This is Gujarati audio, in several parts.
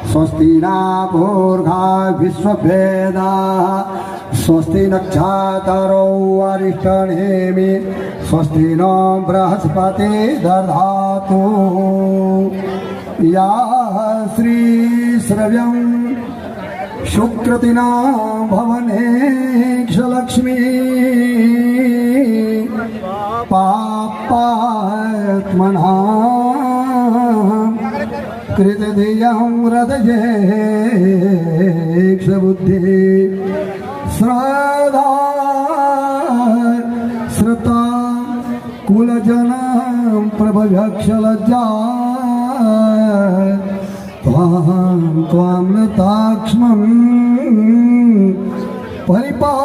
स्वस्ति न पूर्वा विश्ववेदाः स्वस्ति नक्षत्रो अरिष्टनेमि स्वस्ति नो बृहस्पति दधातु या श्री श्रव्यं शुक्रतिना भवनेक्षलक्ष्मी पापात्मना कृतधियं हृदयेक्षबुद्धि श्रद्धा श्रुता कुलजनं प्रभव्यक्षलज्जा त्वां नताक्ष्मं परिपालय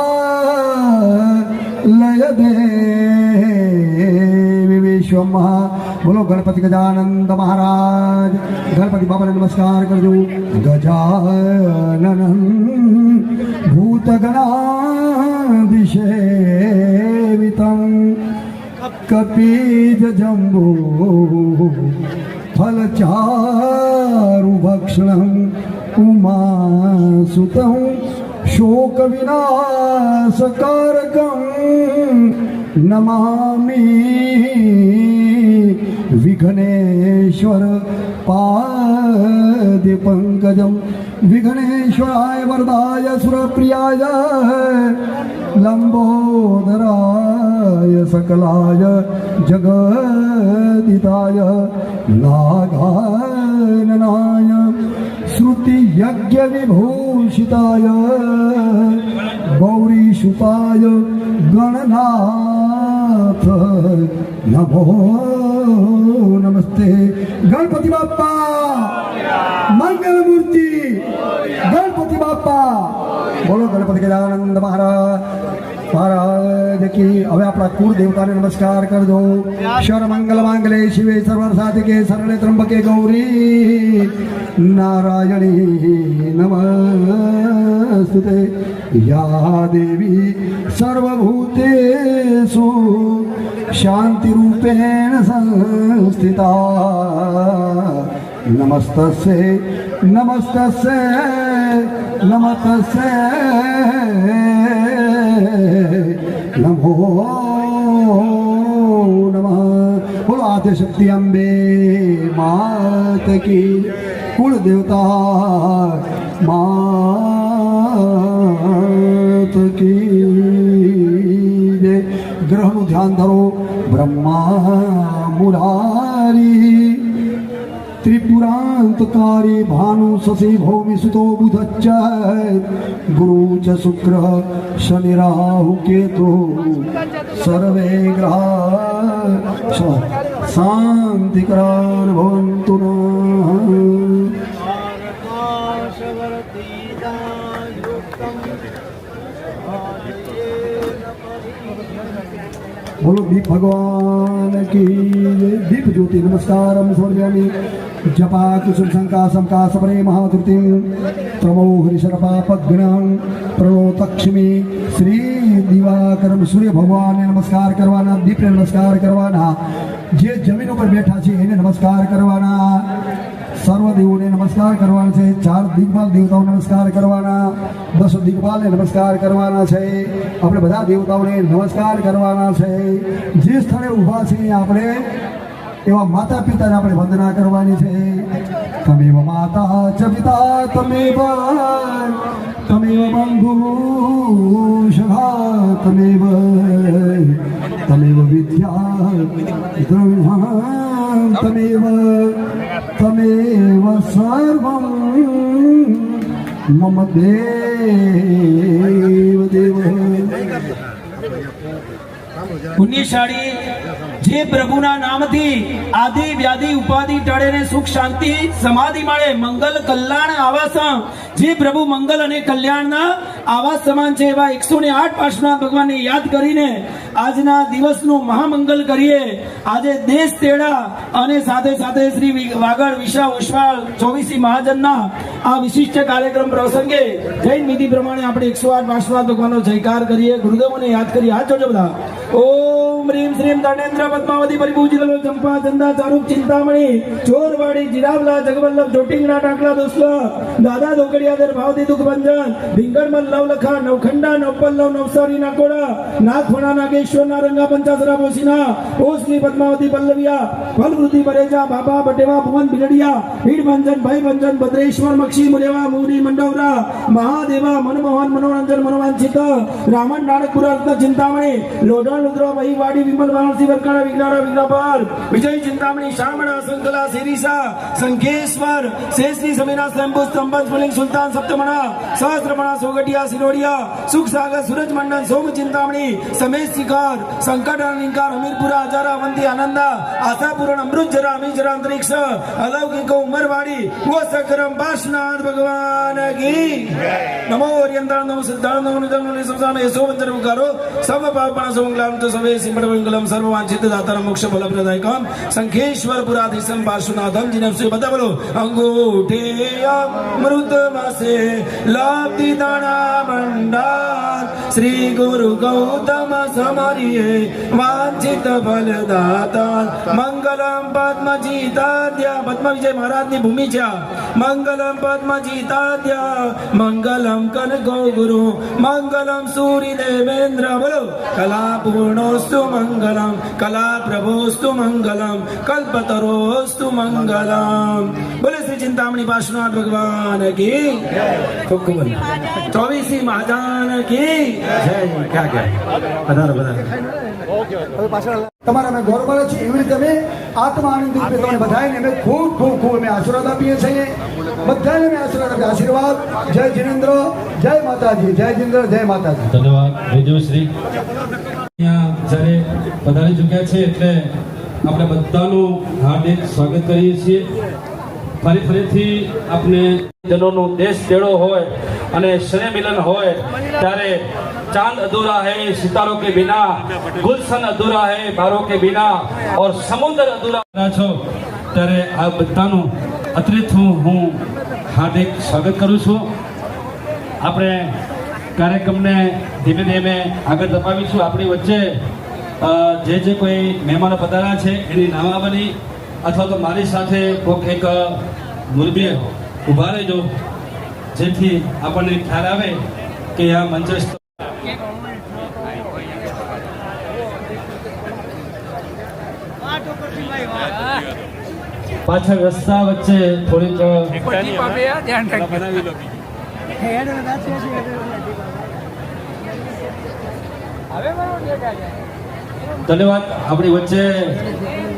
देवी विश्वमहा। बोलो गणपति गजानंद महाराज। गणपति बाबा ने नमस्कार कर दो। गजाननं भूतगणाभिषेवितं कपीजजम्बो फलचारुभक्षणम् उमासुतं शोकविनाशकारकं नमामि विघ्नेश्वर पादे पंकजम। विघ्नेश्वराय वरदाय सुरप्रियाय लंबोदराय सकलाय जगदिताय नागाननाय श्रुति यज्ञ विभूषिताय गौरीशुताय गणनाथ नमो नमस्ते। गणपति बाप्पा मंगल मूर्ति गणपति बाप्पा। बोलो गणपति गजानंद महाराज की। હવે આપણા કુળ દેવતાને નમસ્કાર કરજો। શર મંગલ માંગલે શિવે સર્વ સાધિકે શરણે ત્રંબકે ગૌરી નારાયણી નમસ્તુતે। या देवी सर्वभूतेषु शांतिरूपेण संस्थिता नमस्तस्यै नमस्तस्यै नमस्तस्यै नमो नमः। बोलो आद्यशक्ति अम्बे मात की। कुल देवता मात की जय। ग्रहनु ध्यान धरो। ब्रह्मा मुरारी त्रिपुरांतकारी भानु शशि भौमि सुतो बुधच्च गुरु च शुक्र शनि राहु केतु सर्वे ग्रहा शांतिकरान् भवन्तु नः। बोलो दीप भगवान की। दीप ज्योति नमस्कारम समर्पयामि। जपा कुसुम संकासम का सबरे महाधृतिं प्रमो हरिशरपापघ्नं प्रणोतक्ष्मी। श्री दिवाकरम सूर्य भगवान ने नमस्कार करवाना। दीप ने नमस्कार करवाना। जे जमीन पर बैठा छे એને नमस्कार करवाना। सर्वदेवों ने नमस्कार करवाना है। 4 दिग्पाल देवताओं नमस्कार करवाना। 10 दिग्पाल ने नमस्कार करवाना है। अपने बधा देवताओं ने नमस्कार करवाना है। जे स्थळे ऊभा छे આપણે एवा माता पिता ने આપણે वंदना करवानी है। तमेव माता च पिता तमेव बन्धुषा तमेव विद्या द्रविणं तमेव सर्वं मम देव देव। પુણ્યશાળી જે પ્રભુના નામથી આદિ વ્યાધિ ઉપાધિ ટળે ને સુખ શાંતિ સમાધિ મળે મંગલ કલ્યાણ આવાસ જે પ્રભુ મંગલ અને કલ્યાણના આવાસ સમાન છે એવા 108 પાર્શ્વનાથ ભગવાનને યાદ કરીને આજના દિવસનું મહામંગલ કરીએ। આજે દેશ તેડા અને સાથે સાથે શ્રી વાગડ વિશા ઉષ્વાળ 24 મહાજનના આ વિશિષ્ટ કાર્યક્રમ પ્રસંગે જૈન વિધિ પ્રમાણે આપણે 108 પાર્શ્વનાથ ભગવાનનો જયકાર કરીએ। ગુરુદેવોને યાદ કરીએ। હાથ જોડજો બધા। ઓમ ह्रीं श्रीं दंडेन्द्र પદ્માવતી પરિપૂજિત ચંપા ચંદા ચારુક ચિંતામણી ચોરવાડી જીરાવલા જગવલ્લભ જોટિંગના ટાકલા દોસલા દાદા દોકડિયાદર ભાવતી દુઃખ ભંજન ભીંગડમલ નવલખા નવખંડા નવપલ્લવ નવસારી નાકોડા નાથફણા નાગેશ્વરના રંગા પંચાસરા પોસીના ઓસની પદ્માવતી પલ્લવિયા ફલવૃદ્ધિ બરેજા બાબા બટેવા ભુવન બિલડિયા ભીડ ભંજન ભાઈ ભંજન ભદ્રેશ્વર મક્ષી મુલેવા મુરી મંડવરા મહાદેવા મનમોહન મનોરંજન મનોવાંછિત રામણ નાનકપુરા રત્ન ચિંતામણી લોઢણ રુદ્ર વહીવાડી વિમલ વાણસી વરકાણા વિઘ્નારા વિઘ્નપાર વિજય ચિંતામણી શામળા સંકલા શિરીષા સંખેશ્વર શેષની સમીના સ્વયંભૂ સ્તંભન સ્ફુલિંગ સુલતાન સપ્તમણા સહસ્ત્રમણા સોગટિયા સિરોડિયા સુખ સાગર સૂરજ મંડન સોમ ચિંતામણી સમેશ શિખર સંકટ અનિંકાર હમીરપુરા હજારા અવંતી આનંદા આશાપૂરણ અમૃત જરા અમી જરા અંતરિક્ષ અલૌકિકો ઉમરવાડી વો સકરમ પાર્શનાથ ભગવાન કી નમો ઓરિયંતાળ નમો સિદ્ધાળ નમો નિધમ નમો નિસંસાન યશો વંચન ઉકારો સર્વ પાપણ સૌંગલામ તો સવે સિમડ મંગલમ સર્વ વાંછિત દાતારમ મોક્ષ ફલ પ્રદાયકમ સંખેશ્વર પુરાધીશમ પાર્શ્વનાથમ જીનમ બધા બોલો અંગૂઠે અમૃત વાસે લાભતિ દાણા ભંડાર શ્રી ગુરુ ગૌતમ સમરિયે વાંછિત ફલ દાતા મંગલમ પદ્મજીતાદ્યા પદ્મ વિજય મહારાજની ભૂમિ છે મંગલમ પદ્મજીતાદ્યા મંગલમ કનકો ગુરુ મંગલમ સૂર્ય દેવેન્દ્ર બોલો કલા પૂર્ણોસ્તુ મંગલમ કલા પ્રભોસ્તુ મંગલમ કલ્પતરોસ્તુ મંગલમ બોલે શ્રી ચિંતામણી પાર્શ્વનાથ ભગવાન કી ખૂબ ખૂબ 24 મહાજાન કી જય ક્યાં ક્યાં વધારે તમારા અમે ગૌરવ મળે છે એવી રીતે અમે આત્મા આનંદ રૂપે તમને બધાને અમે ખૂબ ખૂબ ખૂબ અમે આશીર્વાદ આપીએ છીએ બધાને અમે આશીર્વાદ આપીએ આશીર્વાદ જય જિનેન્દ્ર જય માતાજી જય જિનેન્દ્ર જય માતાજી ધન્યવાદ વિજયશ્રી અહીંયા જ્યારે પધારી ચૂક્યા છે એટલે આપણે બધાનું હાર્દિક સ્વાગત કરીએ છીએ ફરીથી આપણે જનોનું દેશ તેડો હોય અને સ્નેહ મિલન હોય ત્યારે चांद अधूरा है सितारों के बिना गुलशन अधूरा है बारों के बिना और समुद्र अधूरा છો ત્યારે આ બધાનું અત્રેથી હું હાર્દિક સ્વાગત કરું છું આપણે કાર્યક્રમને ધીમે ધીમે આગળ ધપાવીશું આપણી વચ્ચે જે કોઈ મહેમાનો પધાર્યા છે એની નામાવલી અથવા તો મારી સાથે કોઈક એક મુરબી ઊભા રહેજો જેથી આપણને ખ્યાલ આવે કે આ મંચસ્થ પાછળ રસ્તા વચ્ચે થોડીક ધન્યવાદ આપણી વચ્ચે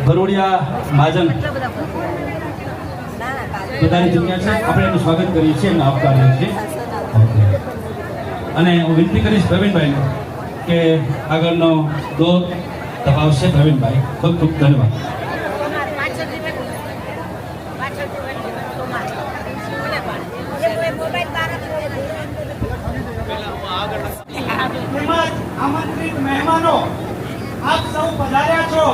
ભરોડિયા મહાજન બધાની જગ્યા છે આપણે એનું સ્વાગત કરીએ છીએ એમને આવકારીએ છીએ અને હું વિનંતી કરીશ પ્રવીણભાઈ કે આગળનો દોર દબાવશે પ્રવીણભાઈ ખૂબ ખૂબ ધન્યવાદ આમંત્રિત મહેમાનો આપ સૌ પધાર્યા છો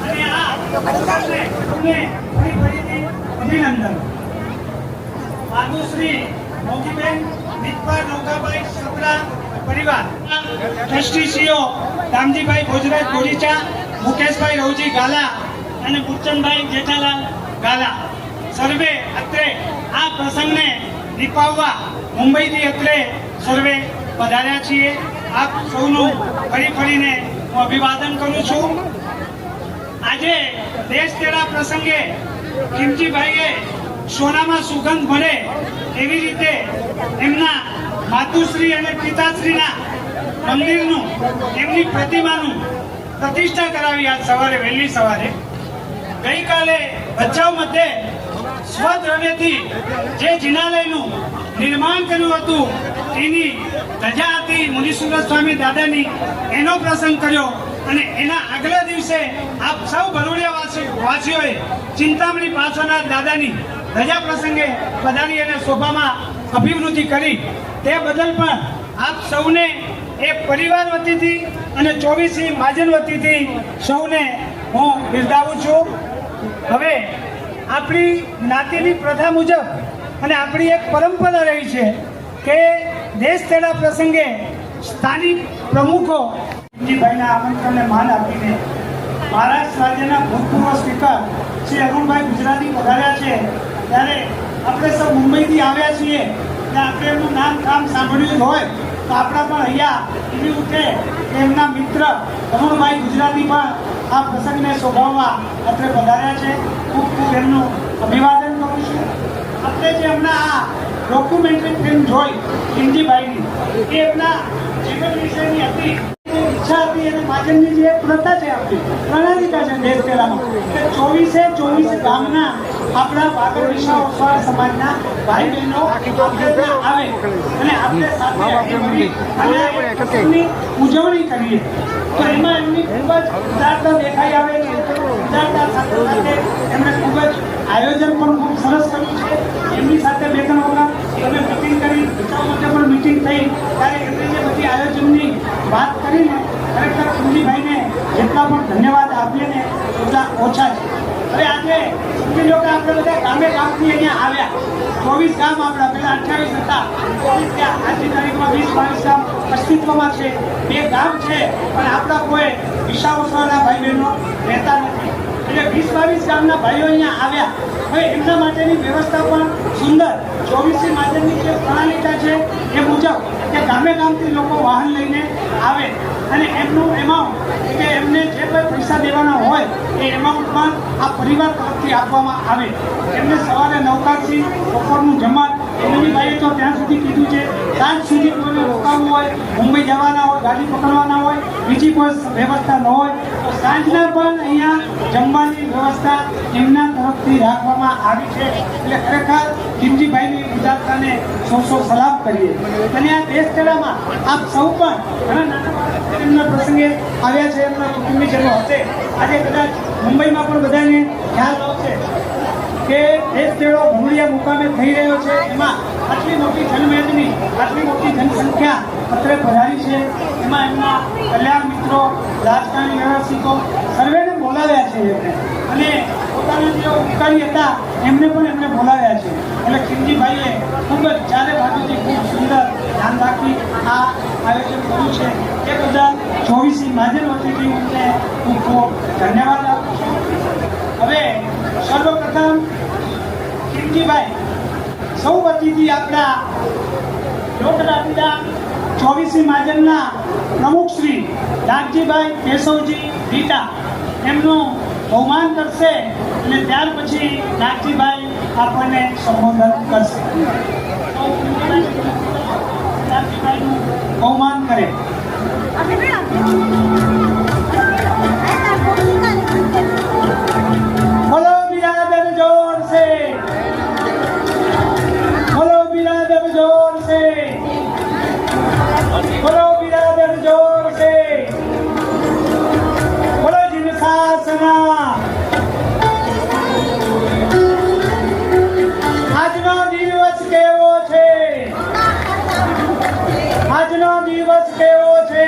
અને આ તમને ફરીથી અભિનંદન માતુશ્રી મોગીબેન મિતપર નૌકાભાઈ સપરા પરિવાર ટ્રસ્ટીશ્રીઓ રામજીભાઈ ભોજરાજ ગોડીચા મુકેશભાઈ રવજી ગાલા અને ગુરચંદભાઈ જેઠાલાલ ગાલા સર્વે અત્રે આ પ્રસંગને નિભાવવા મુંબઈથી અત્રે સર્વે પધાર્યા છીએ આપ સૌનું ફરીને હું અભિવાદન કરું છું આજે દેશ તેડા પ્રસંગે કિમજીભાઈએ સોનામાં સુગંધ મળે એવી રીતે એમના માતુશ્રી અને પિતાશ્રીના મંદિરનું એમની પ્રતિમાનું પ્રતિષ્ઠા કરાવી આજ સવારે વહેલી સવારે ગઈકાલે ભચાઉ મધ્યે સ્વદ્રવ્યથી જે જિનાલયનું નિર્માણ કર્યું હતું એની ધજા હતી મુનીશ્વર સ્વામી દાદાની એનો પ્રસંગ કર્યો અને એના આગલા દિવસે આપ સૌ ભરોડિયા વાસીઓએ ચિંતામણી પાર્શ્વનાથ દાદાની ધજા પ્રસંગે પધારી અને શોભામાં અભિવૃદ્ધિ કરી તે બદલ પણ આપ સૌને એક પરિવાર વતીથી અને 24 મહાજન વતીથી સૌને હું બિરદાવું છું હવે આપણી જ્ઞાતિની પ્રથા મુજબ અને આપણી એક પરંપરા રહી છે કે દેશ તેડા પ્રસંગે સ્થાનિક પ્રમુખો ભાઈના આમંત્રણને માન આપીને મહારાષ્ટ્ર રાજ્યના ભૂતપૂર્વ સ્પીકર શ્રી અરુણભાઈ ગુજરાતી પધાર્યા છે ત્યારે આપણે સૌ મુંબઈથી આવ્યા છીએ એટલે આપણે એમનું નામ કામ સાંભળ્યું જ હોય તો આપણા પણ અહીંયા એવી ઉઠે કે એમના મિત્ર અરુણભાઈ ગુજરાતી પણ આ પ્રસંગને શોભાવવા આપણે પધાર્યા છે. ખૂબ ખૂબ એમનું અભિવાદન કરું છું. આપણે જે હમણાં આ ડોક્યુમેન્ટરી ફિલ્મ જોઈ કિંજીભાઈની એ એમના જીવન વિશેની હતી, ઈચ્છા હતી અને માજનની જે પ્રથા છે આપણી પ્રણાલિકા છે દેશ પહેલામાં કે 24 ગામના આપણા વાગડ વિશ્વ ઓસવાળ સમાજના ભાઈ બહેનો આપણે ત્યાં આવે અને આપણે સાથે મળી અને એની ઉજવણી કરીએ. તો એમાં એમની ખૂબ જ ઉદારતા દેખાઈ આવે છે. ઉદારતા સાથે સાથે એમણે ખૂબ જ આયોજન પણ ખૂબ સરસ કર્યું છે. એમની સાથે બે ત્રણ વખત તમે મિટિંગ કરી ભચાઉ માટે પણ મિટિંગ થઈ ત્યારે એમણે જે બધી આયોજનની વાત કરીને ખરેખર કિંજીભાઈને જેટલા પણ ધન્યવાદ આપીએ ને એટલા ઓછા છે. હવે આજે સમજી લો કે આપણે બધા ગામે ગામથી અહીંયા આવ્યા. 24 ગામ આપણા પહેલા 28 હતા, 24 ત્યાં આજની તારીખમાં 20-22 ગામ અસ્તિત્વમાં છે. 2 ગામ છે પણ આપણા કોઈ વિશાળોસવાળા ભાઈ બહેનો રહેતા નથી. એટલે 20-22 ગામના ભાઈઓ અહીંયા આવ્યા. હવે એમના માટેની વ્યવસ્થા પણ સુંદર 24 માટેની જે પ્રણાલિકા છે એ મુજબ કે ગામે ગામથી લોકો વાહન લઈને આવે અને એમનું એમાઉન્ટ કે એમને જે કોઈ પૈસા દેવાના હોય એ એમાઉન્ટ પણ આ પરિવાર તરફથી આપવામાં આવે. એમને સવારે 9 વાગ્યાથી બપોરનું જમણ એમની ભાઈએ તો ત્યાં સુધી કીધું છે. સાંજ સુધી કોઈને રોકાવું હોય, મુંબઈ જવાના હોય, ગાડી પકડવાના હોય, બીજી કોઈ વ્યવસ્થા ન હોય તો સાંજના પણ અહીંયા જમવાની વ્યવસ્થા એમના તરફથી રાખવામાં આવી છે. એટલે ખરેખર કિંજીભાઈની ઉદારતાને સૌ સલામ કરીએ. અને આ દેશ કલામાં આપ સૌ પણ ઘણા નાના એમના પ્રસંગે આવ્યા છે, એમના કુટુંબીજનો હશે. આજે કદાચ મુંબઈમાં પણ બધાને ખ્યાલ આવશે કે દેશ તેડો ભૂમિયા મુકામે થઈ રહ્યો છે. એમાં આટલી મોટી જનમેદની, આટલી મોટી જનસંખ્યા પત્રે પધારી છે. એમાં એમના કલ્યાણ મિત્રો, રાજકારણી વ્યવસ્થિતો સર્વેને બોલાવ્યા છે એમને અને પોતાના જે ઉપકારી હતા એમને પણ એમને બોલાવ્યા છે. એટલે કિંજીભાઈએ ખૂબ જ ચારે બાજુથી ખૂબ સુંદર ધ્યાન રાખી આ આયોજન કર્યું છે. એ બધા 24 મહાજન વતીથી હું એમને ખૂબ ખૂબ ધન્યવાદ આપું છું. હવે સર્વપ્રથમ કિંજીભાઈ સૌ વતીથી આપણા લોકરાજના 24 મહાજનના પ્રમુખ શ્રી નાગજીભાઈ કેશવજી રીટા એમનું બહુમાન કરશે અને ત્યાર પછી નાગજીભાઈ આપણને સંબોધન કરશે. તો નાગજીભાઈનું બહુમાન કરે. બોલો બિરાદર જોર સે, બોલો બિરાદર જોર સે, બોલો બિરાદર જોર સે, બોલો જીન શાસના. આજનો દિવસ કેવો છે, આજનો દિવસ કેવો છે.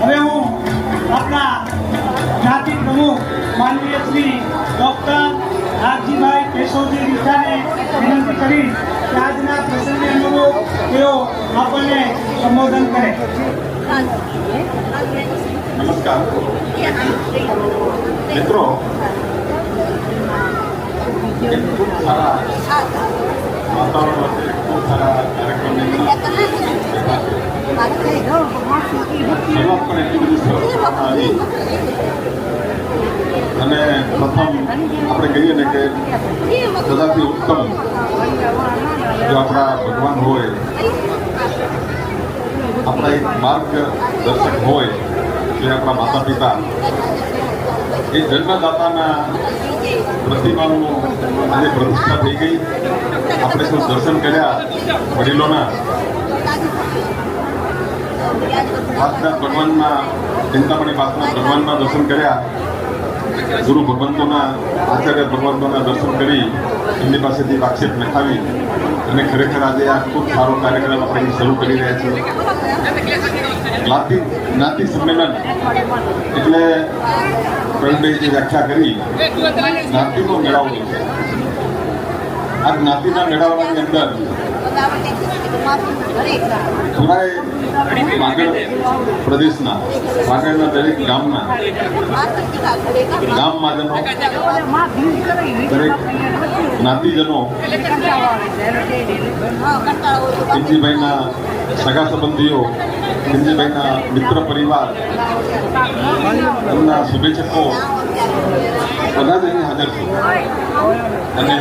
હવે હું આપણા જ્ઞાતિ પ્રમુખ માનનીય શ્રી ડૉક્ટર નાગજીભાઈ કેશવજી રીટાને વિનંતી કરી કે આજના પ્રસંગને અનુરૂપ તેઓ આપણને સંબોધન કરે. નમસ્કાર મિત્રો, ખૂબ સારા વાતાવરણ વચ્ચે ખૂબ સારા કાર્યક્રમની શરૂઆત પણ એટલી બધી સરસ કરવામાં આવી. અને પ્રથમ આપણે કહીએ ને કે બધાથી ઉત્તમ જો આપણા ભગવાન હોય, આપણા એક માર્ગદર્શક હોય એટલે આપણા માતા પિતા. એ જન્મદાતાના પ્રતિમાનું આજે પ્રતિષ્ઠા થઈ ગઈ. આપણે સૌ દર્શન કર્યા વડીલોના. પાસના ભગવાનના, ચિંતામણી પાસના ભગવાનના દર્શન કર્યા. ગુરુ ભગવંતોના, આચાર્ય ભગવંતોના દર્શન કરી એમની પાસેથી વાક્ષેપ લખાવી અને ખરેખર આજે આ ખૂબ સારો કાર્યક્રમ આપણે શરૂ કરી રહ્યા છીએ. જ્ઞાતિ સંમેલન એટલે પ્રવીણભાઈ જે વ્યાખ્યા કરી, જ્ઞાતિનો મેળાવડો છે. આ જ્ઞાતિના મેળાવડાની અંદર થોડાય વાગડ પ્રદેશના વાગડના દરેક ગામના ગામ મહાજનો દરેક જ્ઞાતિજનો કિંજીભાઈના સગા સંબંધીઓ કિંજીભાઈના મિત્ર પરિવાર એમના શુભેચ્છકો બધા જ અહીં હાજર છે અને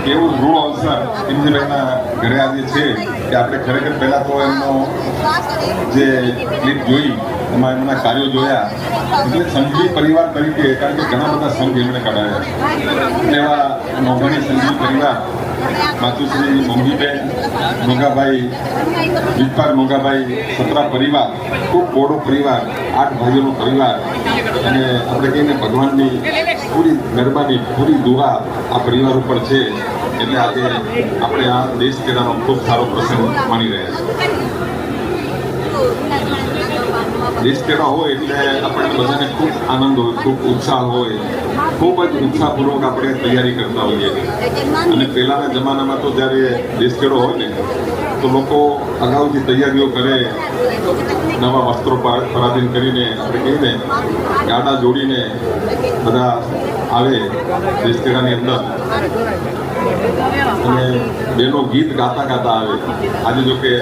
એવું ઋણ અવસર કિંજીભાઈના ઘરે આજે છે કે આપણે ખરેખર પહેલાં તો એમનો જે ક્લિપ જોઈ એમાં એમના કાર્યો જોયા એટલે સંઘી પરિવાર તરીકે કારણ કે ઘણા બધા સંઘ એમણે કઢાવ્યા એટલે એવા નોંધણી સંઘી પરિવાર માતુશ્રી મોંઘીબેન મોંઘાભાઈ વિજપાર મોંઘાભાઈ સતરા પરિવાર ખૂબ બોડો પરિવાર 8 ભાઈઓનો પરિવાર અને આપણે કહીને ભગવાનની પૂરી મહેરબાની પૂરી દુઆ આ પરિવાર ઉપર છે એટલે આજે આપણે આ દેશ કેળાનો ખૂબ સારો પ્રસંગ માની રહ્યા છીએ દેશ કેળા હોય એટલે આપણને બધાને ખૂબ આનંદ હોય ખૂબ ઉત્સાહ હોય ખૂબ જ ઉત્સાહપૂર્વક આપણે તૈયારી કરતા હોઈએ અને પહેલાંના જમાનામાં તો જ્યારે દેશ કેળો હોય ને તો લોકો અગાઉથી તૈયારીઓ કરે નવા વસ્ત્રો પરાધીન કરીને આપણે કહીને ગાડા જોડીને બધા આવે દેશ કેળાની અંદર અને બેનો ગીત ગાતા ગાતા આવે આજે જો કે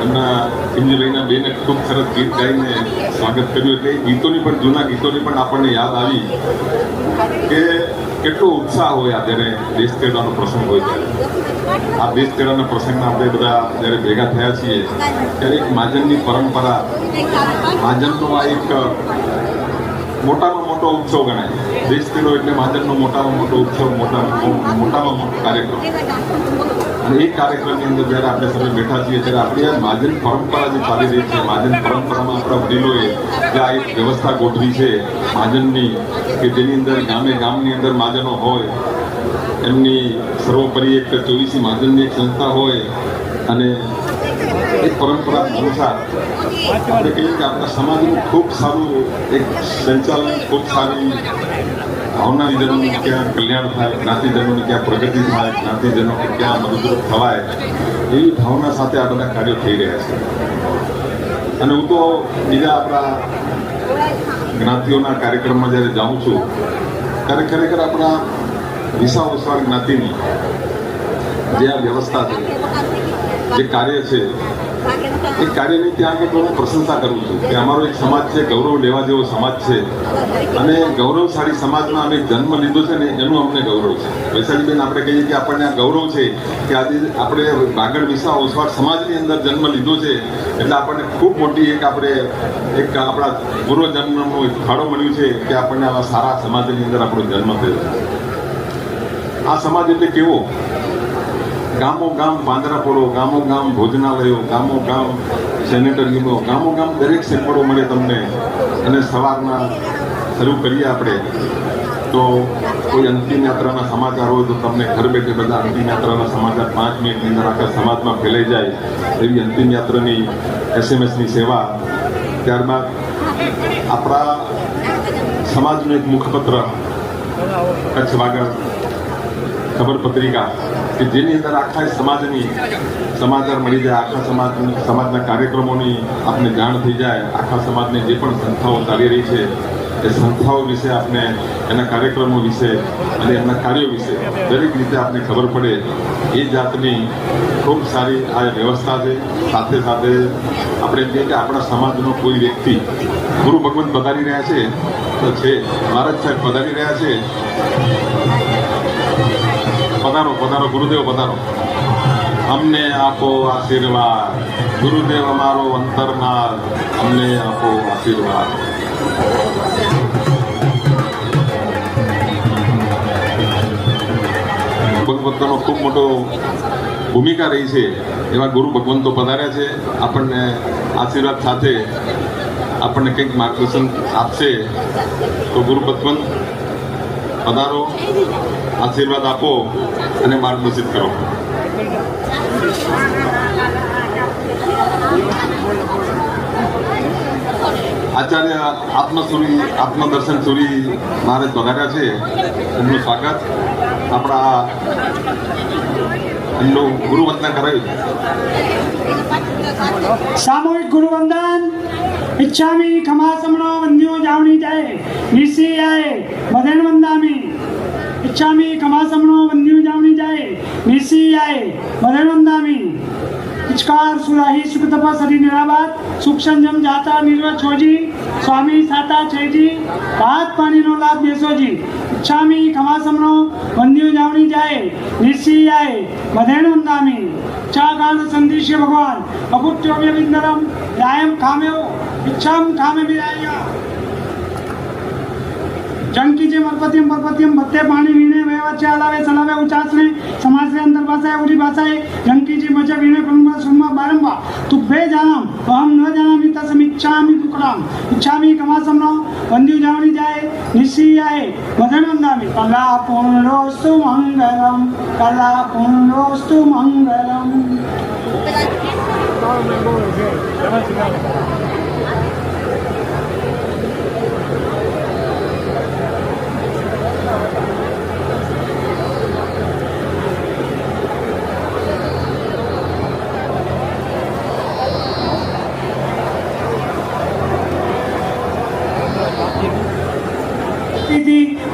એમના કિંજીભાઈના બેને ખૂબ સરસ ગીત ગાઈને સ્વાગત કર્યું એટલે ગીતોની પણ જૂના ગીતોની પણ આપણને યાદ આવી કે કેટલો ઉત્સાહ હોય આ જ્યારે દેશ કેળાનો પ્રસંગ હોય ત્યારે આ દેશ કેળાના પ્રસંગમાં આપણે બધા જ્યારે ભેગા થયા છીએ ત્યારે એક મહાજનની પરંપરા મહાજનનો આ એક મોટામાં મોટો ઉત્સવ ગણાય દેશ કેળો એટલે મહાજનનો મોટામાં મોટો ઉત્સવ મોટામાં મોટો કાર્યક્રમ અને એ કાર્યક્રમની અંદર જ્યારે આપણે સભે બેઠા છીએ ત્યારે આપણી આ મહાજન પરંપરા જે ચાલી રહી છે મહાજન પરંપરામાં આપણા વડીલોએ જે આ એક વ્યવસ્થા ગોઠવી છે મહાજનની કે જેની અંદર ગામની અંદર મહાજનો હોય એમની સર્વોપરી એક 24 મહાજનની એક સંસ્થા હોય અને એક પરંપરા અનુસાર આપણે કહીએ કે આપણા સમાજનું ખૂબ સારું એક સંચાલન ખૂબ સારી ભાવનાજનોનું ક્યાં કલ્યાણ થાય જ્ઞાતિજનોની ક્યાં પ્રગતિ થાય જ્ઞાતિજનોને ક્યાં મદદરૂપ થવાય એવી ભાવના સાથે આ બધા કાર્યો થઈ રહ્યા છે અને હું તો બીજા આપણા જ્ઞાતિઓના કાર્યક્રમમાં જ્યારે જાઉં છું ત્યારે ખરેખર આપણા વિસા ઓસવાળ જ્ઞાતિની જે આ વ્યવસ્થા છે જે કાર્ય છે એ કાર્યની ત્યાં આગળ હું પ્રશંસા કરું છું કે અમારો એક સમાજ છે ગૌરવ લેવા જેવો સમાજ છે અને ગૌરવશાળી સમાજમાં અમે જન્મ લીધો છે ને એનું અમને ગૌરવ છે વૈશાલીબેન આપણે કહીએ કે આપણને આ ગૌરવ છે કે આજે આપણે વાગડ વિસા ઓસવાળ સમાજની અંદર જન્મ લીધો છે એટલે આપણને ખૂબ મોટી એક આપણા પૂર્વજન્મનો એક ફાળો મળ્યું છે કે આપણને આવા સારા સમાજની અંદર આપણો જન્મ થયો છે આ સમાજ એટલે કેવો ગામો ગામ પાંજરાપોળો ગામો ગામ ભોજનાલયો ગામો ગામ સેનેટરીઓ ગામો ગામ દરેક સેમ્પલો મળે તમને અને સવારના શરૂ કરીએ આપણે તો કોઈ અંતિમ યાત્રાના સમાચાર હોય તો તમને ઘર બેઠે બધા અંતિમ યાત્રાના સમાચાર 5 મિનિટની અંદર આખા સમાજમાં ફેલાઈ જાય એવી અંતિમ યાત્રાની SMS-ની સેવા ત્યારબાદ આપણા સમાજનું એક મુખપત્ર કચ્છ વાગડ ખબર પત્રિકા કે જેની અંદર આખા સમાજની સમાચાર મળી જાય આખા સમાજના કાર્યક્રમોની આપને જાણ થઈ જાય આખા સમાજની જે પણ સંસ્થાઓ ચાલી રહી છે એ સંસ્થાઓ વિશે આપને એના કાર્યક્રમો વિશે અને એમના કાર્યો વિશે દરેક રીતે આપને ખબર પડે એ જાતની ખૂબ સારી આ વ્યવસ્થા છે સાથે સાથે આપણે કહીએ કે આપણા સમાજનો કોઈ વ્યક્તિ ગુરુ ભગવંત પધારી રહ્યા છે તો છે મહારાજ સાહેબ પધારી રહ્યા છે પધારો પધારો ગુરુદેવ પધારો અમને આપો આશીર્વાદ ગુરુદેવ અમારો અંતરનાથ અમને આપો આશીર્વાદ ભગવંતોનો ખૂબ મોટો ભૂમિકા રહી છે એવા ગુરુ ભગવંતો પધાર્યા છે આપણને આશીર્વાદ સાથે આપણને કંઈક માર્ગદર્શન આપશે તો ગુરુ ભગવંત પધારો આશીર્વાદ આપો અને માર્ગદર્શિત કરો આચાર્ય આત્મદર્શન સુરી મહારાજ પધાર્યા છે એમનું સ્વાગત આપણા એમનું ગુરુવંદન કરાયું છે. સામૂહિક ગુરુવંદન. इच्छामि खमासमनो वंद्यो जावनी जाए निसी आए मदन वंदामी. इच्छामि खमासमनो वंद्यो जावनी जाए निसी आए मदन वंदामी. इचकार सुराही सुख तपा सरी निराबाद सुख संजम जाता निर्वत छोजी स्वामी साता छेजी भात पानी नो लाभ बेसोजी. इच्छामि खमासमनो वंद्यो जावनी जाए निसी आए मदन वंदामी. चागान संदेश भगवान अकुट्योग्य विंदरम न्यायम खाम्यो इच्छाम खामे विराया. जंकीचे मरपतियम परपतियम भत्ते पाणी वीणे वेवाचे आलावे सलावे उचासणे समासरे अंदर भाषाए उरी भाषाए जंकीची मजा वीणे प्रमुख सुरमा बारंबार तुभे जानम अहम न जानामि तस्म इच्छामि दुकड़ाम. इच्छामि कमासमनो वंद्यु जावनी जाए निसी आए मदन वंदामि. कला पूर्णोस्तु मंगलम कला पूर्णोस्तु मंगलम.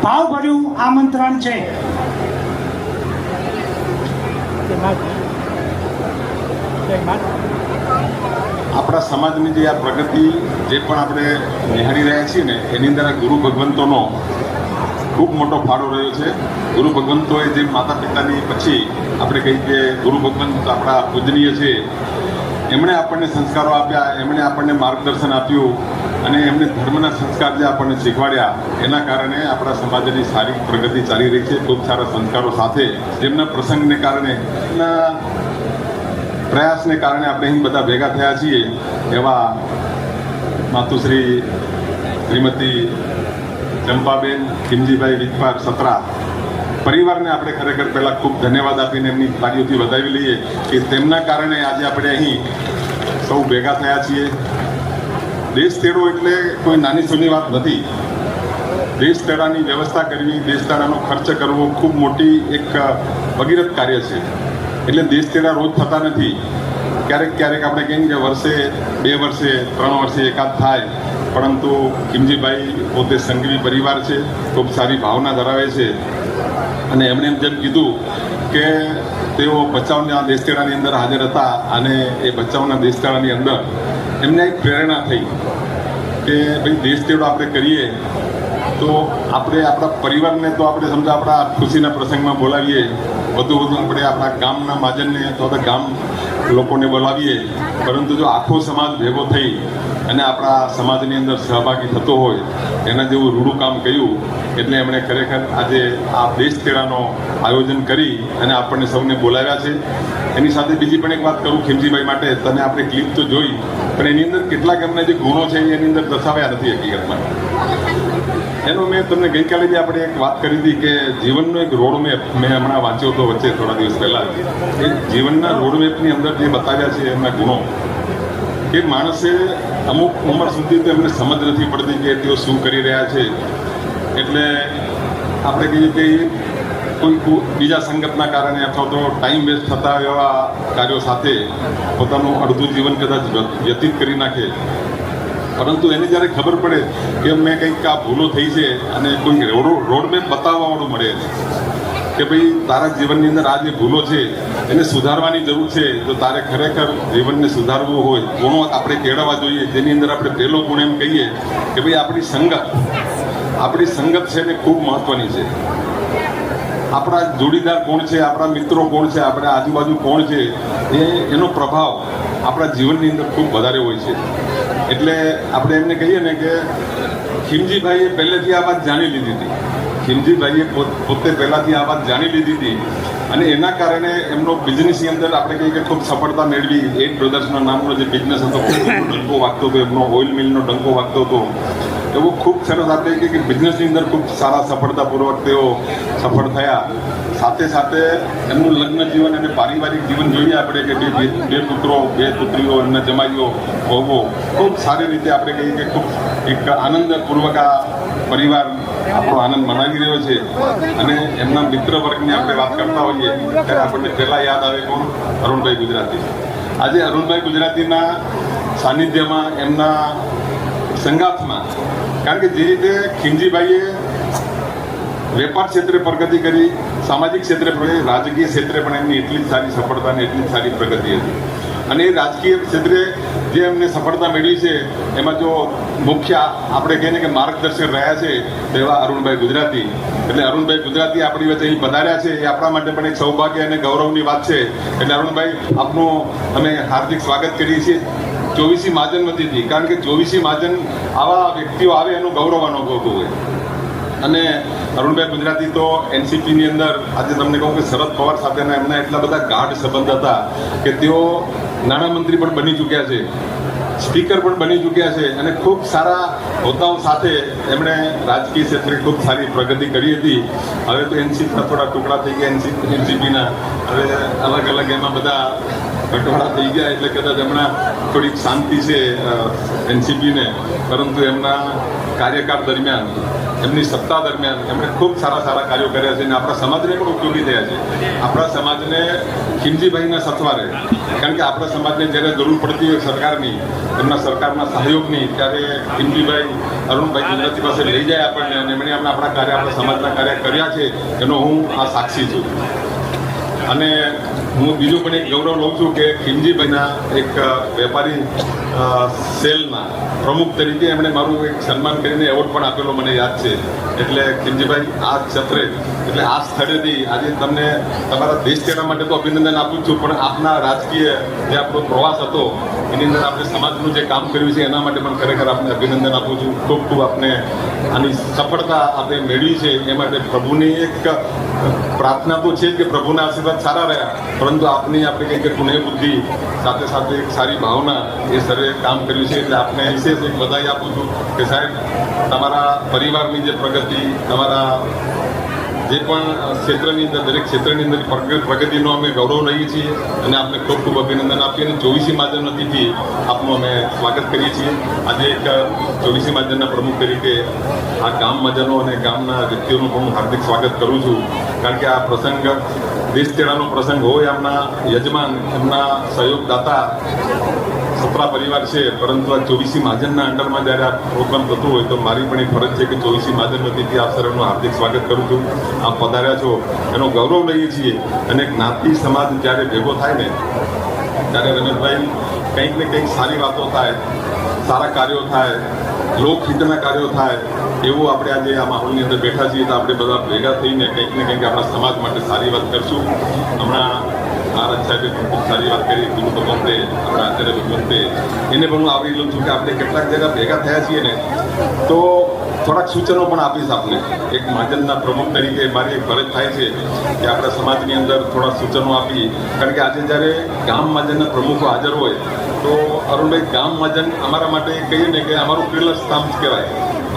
ભાવભર્યું આમંત્રણ છે. આપણા સમાજની જે આ પ્રગતિ જે પણ આપણે નિહાળી રહ્યા છીએ ને એની અંદર આ ગુરુ ભગવંતોનો ખૂબ મોટો ફાળો રહ્યો છે. ગુરુ ભગવંતોએ જે માતા પિતાની પછી આપણે કહીએ કે ગુરુ ભગવંત આપણા પૂજનીય છે. એમણે આપણને સંસ્કારો આપ્યા, એમણે આપણને માર્ગદર્શન આપ્યું અને એમને ધર્મના સંસ્કાર જે આપણને શીખવાડ્યા એના કારણે આપણા સમાજની સારી પ્રગતિ ચાલી રહી છે. ખૂબ સારા સંસ્કારો સાથે જેમના પ્રસંગને કારણે એમના પ્રયાસને કારણે આપણે અહીં બધા ભેગા થયા છીએ એવા માતુશ્રી શ્રીમતી ચંપાબેન ખીમજીભાઈ વિજપાર સત્રા પરિવારને આપણે ખરેખર પહેલાં ખૂબ ધન્યવાદ આપીને એમની કાર્યોથી વધાવી લઈએ કે તેમના કારણે આજે આપણે અહીં સૌ ભેગા થયા છીએ. દેશ તેડો એટલે કોઈ નાની સૂની વાત નથી. દેશ તેડાની વ્યવસ્થા કરવી, દેશ તેડાનો ખર્ચ કરવો ખૂબ મોટી એક ભગીરથ કાર્ય છે. એટલે દેશ તેડા રોજ થતા નથી. ક્યારેક ક્યારેક આપણે કહીએ કે વર્ષે 2 વર્ષે 3 વર્ષે એકાદ થાય. પરંતુ ખીમજીભાઈ પોતે સંઘવી પરિવાર છે, ખૂબ સારી ભાવના ધરાવે છે અને એમણે જેમ કીધું કે તેઓ ભચાઉના દેશ તેડાની અંદર હાજર હતા અને એ ભચાઉના દેશ તેડાની અંદર એમને એક પ્રેરણા થઈ કે ભાઈ દેશ તેડો આપણે કરીએ તો આપણે આપણા પરિવારને તો આપણે સમજા આપણા ખુશીના પ્રસંગમાં બોલાવીએ, વધુ આપણે આપણા ગામના મહાજનને અથવા તો ગામ લોકોને બોલાવીએ. પરંતુ જો આખો સમાજ ભેગો થઈ અને આપણા સમાજની અંદર સહભાગી થતો હોય એના જેવું રૂડું કામ કર્યું. એટલે એમણે ખરેખર આજે આ દેશ તેડાનો આયોજન કરી અને આપણને સૌને બોલાવ્યા છે. એની સાથે બીજી પણ એક વાત કરું ખીમજીભાઈ માટે, તને આપણે ક્લિપ તો જોઈ પણ એની અંદર કેટલાક એમના જે ગુણો છે એની અંદર દર્શાવ્યા નથી હકીકતમાં. એનો મેં તમને ગઈકાલે બી આપણે એક વાત કરી હતી કે જીવનનો એક રોડમેપ મેં હમણાં વાંચ્યો હતો વચ્ચે થોડા દિવસ પહેલાં. એ જીવનના રોડમેપની અંદર જે બતાવ્યા છે એમના ગુણો કે માણસે અમુક ઉંમર સુધી તો એમને સમજ નથી પડતી કે તેઓ શું કરી રહ્યા છે. એટલે આપણે કહીએ કે કોઈ બીજા સંગતના કારણે અથવા તો ટાઈમ વેસ્ટ થતા એવા કાર્યો સાથે પોતાનું અડધું જીવન કદાચ વ્યતીત કરી નાખે. પરંતુ એને જ્યારે ખબર પડે કે મેં કંઈક આ ભૂલો થઈ છે અને કોઈ રોડમેપ બતાવવાવાળું મળે કે ભાઈ તારા જીવનની અંદર આ જે ભૂલો છે એને સુધારવાની જરૂર છે, તો તારે ખરેખર જીવનને સુધારવું હોય ગુણો આપણે કેળવવા જોઈએ. જેની અંદર આપણે પહેલો ગુણ એમ કહીએ કે ભાઈ આપણી સંગત છે ને ખૂબ મહત્ત્વની છે. આપણા જોડીદાર કોણ છે, આપણા મિત્રો કોણ છે, આપણા આજુબાજુ કોણ છે એનો પ્રભાવ આપણા જીવનની અંદર ખૂબ વધારે હોય છે. એટલે આપણે એમને કહીએ ને કે ખીમજીભાઈએ પહેલેથી આ વાત જાણી લીધી હતી. ખીમજીભાઈએ પોતે પહેલાંથી આ વાત જાણી લીધી હતી અને એના કારણે એમનો બિઝનેસની અંદર આપણે કહીએ કે ખૂબ સફળતા મેળવી. 8 બ્રધર્સના નામનો જે બિઝનેસ હતો ડંકો વાગતો હતો, એમનો ઓઇલ મિલનો ડંકો વાગતો હતો. એવો ખૂબ સરસ આપણે કહીએ કે બિઝનેસની અંદર ખૂબ સારા સફળતાપૂર્વક તેઓ સફળ થયા. સાથે સાથે એમનું લગ્ન જીવન અને પારિવારિક જીવન જોઈએ આપણે કે બે પુત્રો 2 પુત્રીઓ એમના જમાઈઓ વહુઓ ખૂબ સારી રીતે આપણે કહીએ કે ખૂબ એક આનંદપૂર્વક આ પરિવાર આપણો આનંદ મનાવી રહ્યો છે અને એમના મિત્ર વર્ગની આપણે વાત કરતા હોઈએ ત્યારે આપણને પહેલા યાદ આવે કોણ? અરુણભાઈ ગુજરાતી. આજે અરુણભાઈ ગુજરાતીના સાનિધ્યમાં, એમના સંગાથમાં, કારણ કે જે રીતે ખીમજીભાઈએ વેપાર ક્ષેત્રે પ્રગતિ કરી, સામાજિક ક્ષેત્રે પ્રગતિ, રાજકીય ક્ષેત્રે પણ એમની એટલી જ સારી સફળતા અને એટલી જ સારી પ્રગતિ હતી. અને એ રાજકીય ક્ષેત્રે જે એમને સફળતા મેળવી છે એમાં જો મુખ્ય આપણે કહીએ કે માર્ગદર્શક રહ્યા છે તેવા અરુણભાઈ ગુજરાતી. એટલે અરુણભાઈ ગુજરાતી આપણી વચ્ચે અહીં પધાર્યા છે એ આપણા માટે પણ એક સૌભાગ્ય અને ગૌરવની વાત છે. એટલે અરુણભાઈ, આપનું અમે હાર્દિક સ્વાગત કરીએ છીએ 24મી મહાજન વતીથી, કારણ કે 24મી મહાજન આવા વ્યક્તિઓ આવે એનું ગૌરવ અનુભવતું હોય. અને અરુણભાઈ ગુજરાતી તો એનસીપીની અંદર આજે તમને કહું કે શરદ પવાર સાથેના એમના એટલા બધા ગાઢ સંબંધ હતા કે તેઓ નાણામંત્રી પણ બની ચૂક્યા છે, સ્પીકર પણ બની ચૂક્યા છે અને ખૂબ સારા હોદ્દાઓ સાથે એમણે રાજકીય ક્ષેત્રે ખૂબ સારી પ્રગતિ કરી હતી. હવે તો એનસીપીના થોડા ટુકડા થઈ ગયા, એનસીપીના હવે અલગ અલગ એમાં બધા બટવાડા થઈ ગયા, એટલે કદાચ હમણાં થોડીક શાંતિ છે એનસીપીને. પરંતુ એમના કાર્યકાળ દરમિયાન, એમની સત્તા દરમિયાન એમણે ખૂબ સારા સારા કાર્યો કર્યા છે અને આપણા સમાજને પણ ઉપયોગી થયા છે. આપણા સમાજને ખીમજીભાઈના સથવારે, કારણ કે આપણા સમાજને જ્યારે જરૂર પડતી હોય સરકારની, એમના સરકારના સહયોગની, ત્યારે ખીમજીભાઈ અરુણભાઈ ગુજરાતી પાસે લઈ જાય આપણને અને એમણે આપણા કાર્ય, આપણા સમાજના કાર્ય કર્યા છે એનો હું આ સાક્ષી છું. અને હું બીજું પણ એક ગૌરવ લઉં છું કે ખીમજીભાઈના એક વેપારી સેલના પ્રમુખ તરીકે એમણે મારું એક સન્માન કરીને એવોર્ડ પણ આપેલો મને યાદ છે. એટલે ખીમજીભાઈ, આ ક્ષેત્રે, એટલે આ સ્થળેથી આજે તમને તમારા દેશ તેના માટે તો અભિનંદન આપું છું, પણ આપના રાજકીય જે આપણો પ્રવાસ હતો એની અંદર આપણે સમાજનું જે કામ કર્યું છે એના માટે પણ ખરેખર આપને અભિનંદન આપું છું. ખૂબ ખૂબ આપને આની સફળતા આપણે મેળવી છે એ માટે પ્રભુની એક પ્રાર્થના તો છે જ કે પ્રભુના આશીર્વાદ સારા રહ્યા, પરંતુ આપની આપણે કંઈક પુણ્ય બુદ્ધિ સાથે સાથે એક સારી ભાવના એ સર્વે કામ કર્યું છે. એટલે આપને વિશેષ એક બધાઈ આપું છું કે સાહેબ, તમારા પરિવારની જે પ્રગતિ, તમારા જે પણ ક્ષેત્રની અંદર, દરેક ક્ષેત્રની અંદર પ્રગતિનો અમે ગૌરવ લઈએ છીએ અને આપને ખૂબ ખૂબ અભિનંદન આપીએ. અને 24મી મહાજન વતીથી આપનું અમે સ્વાગત કરીએ છીએ. આજે એક 24મી મહાજનના પ્રમુખ તરીકે આ ગામ મહાજનો અને ગામના વ્યક્તિઓનું પણ હું હાર્દિક સ્વાગત કરું છું, કારણ કે આ પ્રસંગ દેશ તેડાનો પ્રસંગ હોય, એમના યજમાન, એમના સહયોગદાતા સપરા પરિવાર છે, પરંતુ આ 24મી મહાજનના અંડરમાં જ્યારે આ પ્રોગ્રામ થતું હોય તો મારી પણ એક ફરજ છે કે 24મી મહાજન વતીથી આપ સર્વનું હાર્દિક સ્વાગત કરું છું. આપ પધાર્યા છો એનો ગૌરવ લઈએ છીએ. અને જ્ઞાતિ સમાજ જ્યારે ભેગો થાય ને ત્યારે રમેશભાઈ, કંઈક ને કંઈક સારી વાતો થાય, સારા કાર્યો થાય, લોકહિતના કાર્યો થાય, એવું આપણે આજે આ માહોલની અંદર બેઠા છીએ તો આપણે બધા ભેગા થઈને કંઈક ને કંઈક આપણા સમાજ માટે સારી વાત કરશું. હમણાં મહારાજ સાહેબે ખૂબ સારી વાત કરી, ગુરુ ભગવંતે, આપણા આચાર્ય ભગવંતે, એને પણ હું આવરી લઉં છું કે આપણે કેટલાક જગ્યા ભેગા થયા છીએ ને તો થોડાક સૂચનો પણ આપીશ આપને. એક મહાજનના પ્રમુખ તરીકે મારી એક ફરજ થાય છે કે આપણા સમાજની અંદર થોડા સૂચનો આપી, કારણ કે આજે જ્યારે ગામ મહાજનના પ્રમુખો હાજર હોય તો અરુણભાઈ, ગામ મહાજન અમારા માટે કહીએ ને કે અમારું પિલર સ્તંભ કહેવાય.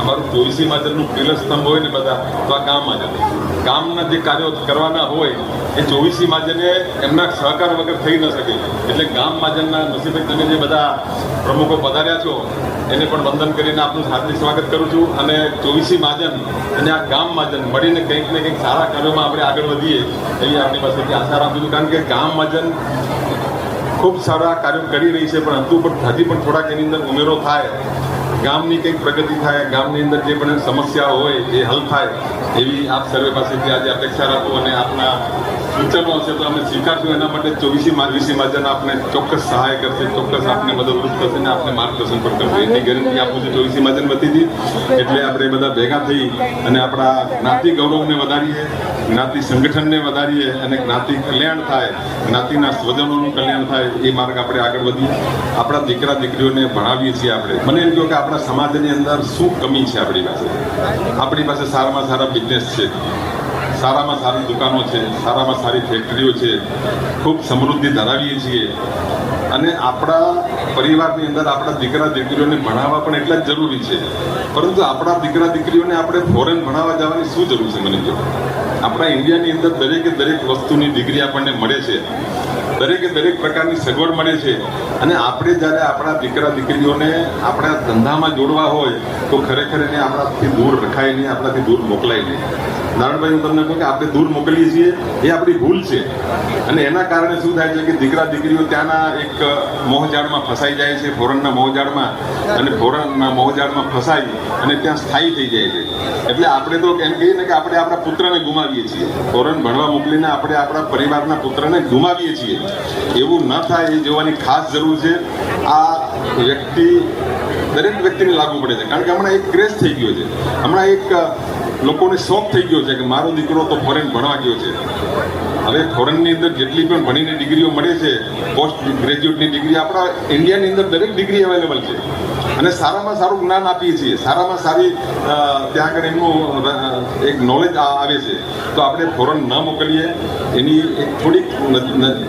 અમારું 24મી મહાજનનું પિલર સ્તંભ હોય ને બધા, તો આ ગામ મહાજન. ગામના જે કાર્યો કરવાના હોય એ 24મી મહાજને એમના સહકાર વગર થઈ ન શકે. એટલે ગામ મહાજનના નસીબે તમે જે બધા પ્રમુખો પધાર્યા છો એને પણ વંદન કરીને આપનું હાર્દિક સ્વાગત કરું છું. અને 24મી મહાજન અને આ ગામ મહાજન મળીને કંઈક ને કંઈક સારા કાર્યોમાં આપણે આગળ વધીએ એવી આપણી પાસેથી આશા રાખું છું, કારણ કે ગામ મહાજન ખૂબ સારા કાર્યો કરી રહી છે, પણ હજી પણ થોડાક એની અંદર ઉમેરો થાય, ગામની કંઈક પ્રગતિ થાય, ગામની અંદર જે પણ સમસ્યાઓ હોય એ હલ થાય એવી આપ સર્વે પાસેથી આજે અપેક્ષા રાખું. અને આપના સૂચનો હશે તો અમે સ્વીકારશું. એના માટે 24મી મહાજન આપને ચોક્કસ સહાય કરશે, ચોક્કસ આપને મદદરૂપ કરશે અને આપને માર્ગદર્શન પણ કરશે, એની ગેરંટી આપું છું 24મી મહાજન વતીથી. એટલે આપણે બધા ભેગા થઈ અને આપણા જ્ઞાતિ ગૌરવને વધારીએ, જ્ઞાતિ સંગઠનને વધારીએ અને જ્ઞાતિ કલ્યાણ થાય, જ્ઞાતિના સ્વજનોનું કલ્યાણ થાય એ માર્ગ આપણે આગળ વધીએ. આપણા દીકરા દીકરીઓને ભણાવીએ છીએ આપણે. મને એમ કહ્યું કે આપણા સમાજની અંદર શું કમી છે આપણી પાસે? આપણી પાસે સારામાં સારા બિઝનેસ છે, સારામાં સારી દુકાનો છે, સારામાં સારી ફેક્ટરીઓ છે, ખૂબ સમૃદ્ધિ ધરાવીએ છીએ અને આપણા પરિવારની અંદર આપણા દીકરા દીકરીઓને ભણાવવા પણ એટલા જ જરૂરી છે. પરંતુ આપણા દીકરા દીકરીઓને આપણે ફોરેન ભણાવવા જવાની શું જરૂર છે? મને કહો. આપણા ઇન્ડિયાની અંદર દરેકે દરેક વસ્તુની ડિગ્રી આપણને મળે છે. દરેકે દરેક પ્રકારની સગવડ મળે છે. અને આપણે જ્યારે આપણા દીકરા દીકરીઓને આપણા ધંધામાં જોડવા હોય તો ખરેખર એને આપણાથી દૂર રખાય નહીં, આપણાથી દૂર મોકલાય નહીં. નારણભાઈ, હું તમને કહું કે આપણે દૂર મોકલીએ છીએ એ આપણી ભૂલ છે. અને એના કારણે શું થાય છે કે દીકરા દીકરીઓ ત્યાંના એક મોહજાળમાં ફસાઈ જાય છે, ફોરનના મોહજાળમાં, અને ફોરનના મોહજાળમાં ફસાઈ અને ત્યાં સ્થાયી થઈ જાય છે. એટલે આપણે તો એમ કહીએ ને કે આપણે આપણા પુત્રને ગુમાવીએ છીએ. ફોરન ભણવા મોકલીને આપણે આપણા પરિવારના પુત્રને ગુમાવીએ છીએ. એવું ન થાય એ જોવાની ખાસ જરૂર છે. આ વ્યક્તિ દરેક વ્યક્તિને લાગુ પડે છે, કારણ કે હમણાં એક ક્રેઝ થઈ ગયો છે, હમણાં એક લોકોને શોખ થઈ ગયો છે કે મારો દીકરો તો ફોરેન ભણવા ગયો છે. હવે ફોરેનની અંદર જેટલી પણ ભણીને ડિગ્રીઓ મળે છે, પોસ્ટ ગ્રેજ્યુએટની ડિગ્રી આપણા ઇન્ડિયાની અંદર દરેક ડિગ્રી અવેલેબલ છે. અને સારામાં સારું જ્ઞાન આપીએ છીએ, સારામાં સારી ત્યાં આગળ એમનું એક નોલેજ આવે છે. તો આપણે ફોરેન ન મોકલીએ, એની એક થોડીક